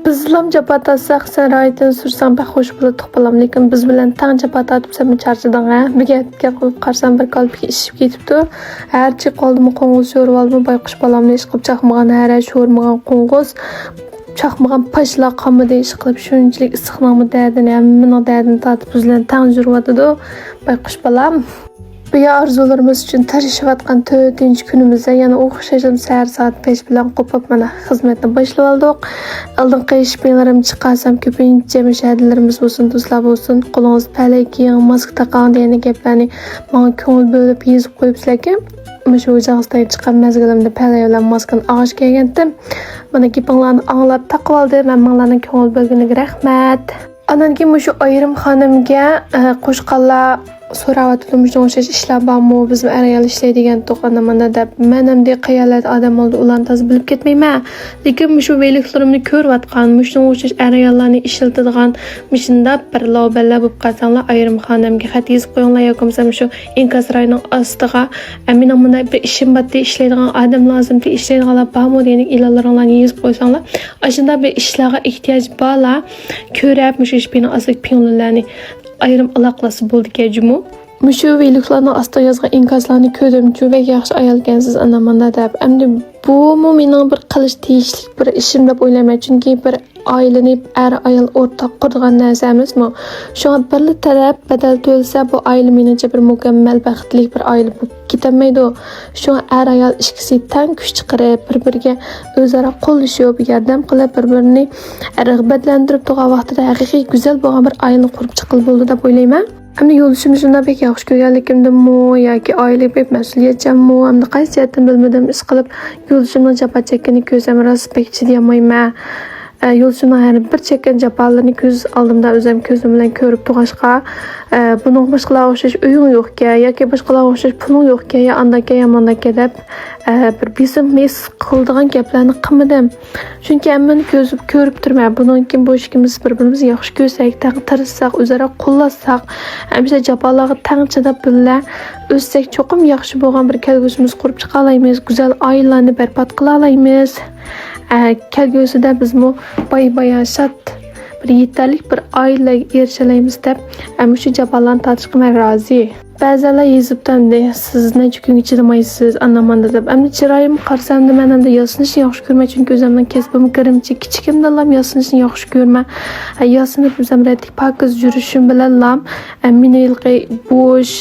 Bizlam japa tatsak sen raydan sursam bak hoş bulutuk balam, lekin biz bilen tang japa tatıp sen mi charchadın ha? Bir gap koyup qarsam bir kalpga ishib ketipti. Herçi qoldimi qo'ng'iz sho'rib olmi bayqush balamni ish qilib chaqmagan hara sho'rmagan qo'ng'iz. Chaqmagan pashla qamida ish qilib shunchalik issiqningmi dardini, hammaning dardini tatib biz bilan tang yuribdi bayqush balam. Bu arzularımız için tarışıvatkan 4. günümüzde yani o'xshashim saat 5 bilan qo'pib mana xizmatni boshlab oldik. Oldin qayishpinlarim chiqarsam ko'pincha mashhadlarimiz bo'lsin, do'stlar bo'lsin, qo'lingiz palay kiying, maska taqing degan gaplarni menga ko'ngil bo'lib yozib qo'yibsizlar-ku. Shu o'zingizdan chiqqan mazgilimda palay bilan maskani og'ish kelgandim. Mana gapinglarni anglab taqib oldim. Men menlarning ko'ngil bo'lganiga rahmat. Andan keyin shu ayrim xonimga qo'shqanlar so'rayotdim, shunga o'xshash ishlar bormi, biz ayol ishlaydigan to'qana mana deb. Men ham de qayalat odam oldi, ularni toz bilib ketmayman. Lekin shu beyliklarimni ko'rayotgan, shunga o'xshash ayollarni ishlatadigan mishunda bir loballar bo'lib qolsanglar, ayrim xonimga xat yozib qo'yinglar yoki bo'lmasa shu inkas rayning ostiga men bunday bir ishim bor deb ishlaydigan odam lozim deb ishlaydiganlar bormi degan e'lonlarni yozib qo'ysanglar, ashunda bir ishlarga ehtiyoj borlar, ko'rib shu ishning asl pinlarni ayrim aloqasi bo'ldi kejumu. Mushu veyliklarning ostiga yozgan inkaslarni ko'rdim, juda yaxshi ayol ekansiz ana mana deb. Endi bu mening bir qilish tegishli bir ishim deb o'ylayman, chunki bir oilani ayol o'rtaq qurgan narsamizmi? Shu birli taraf badal to'lsa bu oila menimcha bir mukammal baxtli bir oila bo'lib ketamaydi. Shu ayol ikkisi tang kuch chiqarib, bir-biriga o'zaro qo'llashib, yordam qilib, bir-birini rag'batlantirib turgan vaqtida haqiqiy go'zal bo'lgan bir oilani qurib chiqil bo'ldi deb o'ylayman. Hamda yo'lishim shunday bek yaxshi ko'rganligimdimi yoki oila bek mas'uliyatchanmi, hamda qaysi jihatdan bilmadim ish qilib yo'lishimni japa chekkani ko'zim rost bek chidayolmayman. Yo'lishimning har bir chekkan japalarni ko'z oldimda o'zim ko'zim bilan ko'rib turg'ashqa, buning boshqalarga o'xshash uying yo'qka yoki boshqalarga o'xshash puling yo'qka ya andaka yomondaka deb bir bisim mes qildigan gaplarni qilmadim. Chunki hammani ko'rib turman. Bundan keyin bu ishimiz bir-birimizni yaxshi ko'rsak, tirishsak, o'zaro qo'llasak, hamisha japalarga tang chidab birga o'ssak cho'qim yaxshi bo'lgan bir kelgusimiz qurib chiqa olamiz, go'zal oilalarni barbod qila olamiz. Kelgusida biz bu boy-boyashat bir yetarli bir oilaga erishalaymiz deb shu japalarni tatishga men rozi. Ba'zilar yezibdi, siz necha kun chidamaysiz, anamanda deb. Endi chiroyim qarsamda men ham yosinishni yaxshi ko'rmay, chunki o'zimning kasbim kirimchi, kichikimdan yosinishni yaxshi ko'rman. Yosinib o'zim raddik pokiz yurishim bilan meni yilqi bo'sh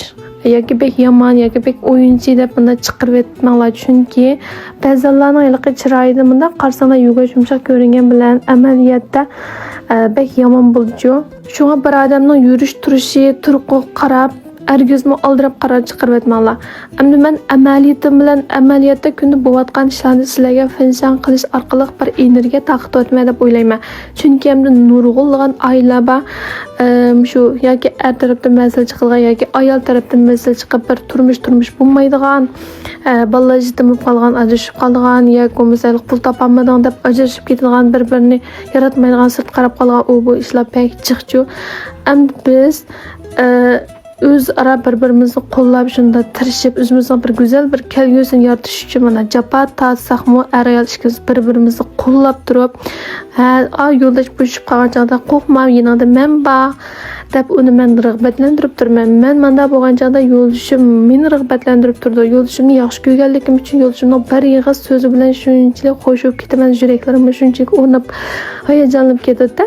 yoki bek yomon yoki bek o'yinchi deb bunda chiqarib etmanglar, chunki ba'zilarning yilqi chiroyida bunda qarsanglar yugash yumshoq ko'ringan bilan amaliyotda bek yomon bo'ldi. Shunga bir odamning yurish turishi, turqi qarab argizmi oldirib qaror chiqarib etmanglar. Endi men amaliyatim bilan amaliyotda kunda bo'layotgan ishlarni sizlarga finshan qilish orqali bir energiya taqdim etmay deb o'ylayman. Chunki endi nurg'unlagan oilalar shu yoki er tarafdan mas'ul chiqilgan yoki ayol tarafdan mas'ul chiqib bir turmush bo'lmaydigan, bolalar yetim bo'lib qolgan, ajrashib qolgan yoki bo'lmasa pul topolmadan deb ajrashib ketadigan, bir-birini yaratmaydigan, sirt qarab qolgan bu ishlar pek chiqchu. Endi biz o'zaro bir-birimizni qo'llab shunda tirishib o'zimizning bir go'zal bir kelgusini yaratish uchun mana japa tatsaqmi ayol ishimiz bir-birimizni qo'llab turib, yo'ldosh bo'shib qolgan chog'da qo'rqma, yanada men bor deb uni men rag'batlantirib turman. Men manda bo'lgan chog'da yo'lishim meni rag'batlantirib turdi. Yo'lishimni yaxshi ko'rganligim uchun yo'lishimning bir yig'iz so'zi bilan shunchalik qo'shib ketaman, yuraklarim shunchalik o'rnab hayajonlanib ketadi.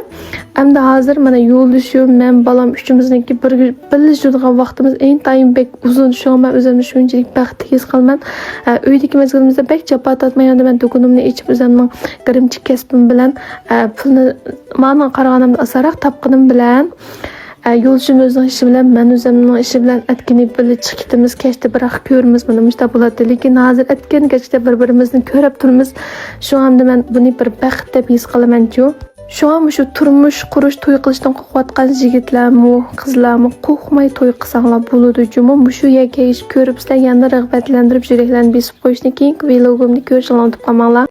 Endi hozir mana yo'lishim men balam uchimizniki birlashadigan vaqtimiz intayin bek uzun. Shu men o'zimni shunchalik baxtli his qilman. Uydagi mazgilimizda bek japa tatmayanda men do'konimni ichib o'zimning kirimchi kasbim bilan pulni mana qaraganimda asaroq topqinim bilan yo'lishim o'zining ishi bilan men o'zimning ishi bilan atkinib birga chiqib ketamiz, kechda biroq ko'rimiz buni mushta bo'ladi. Lekin hozir atgan kechda bir-birimizni ko'rib turamiz. Shu hamda men buni bir baxt deb his qilaman-ku. Şu an shu turmush qurish, to'y qilishdan qo'rqayotgan yigitlarmi, qizlarmi qo'rqmay to'y qilsanglar bo'ladi. Juma shu yerga ish ko'rib sizlar yana rag'batlantirib yuraklarni besib qo'yishni keyin vlogimni ko'rishingizni kutib qolmanglar.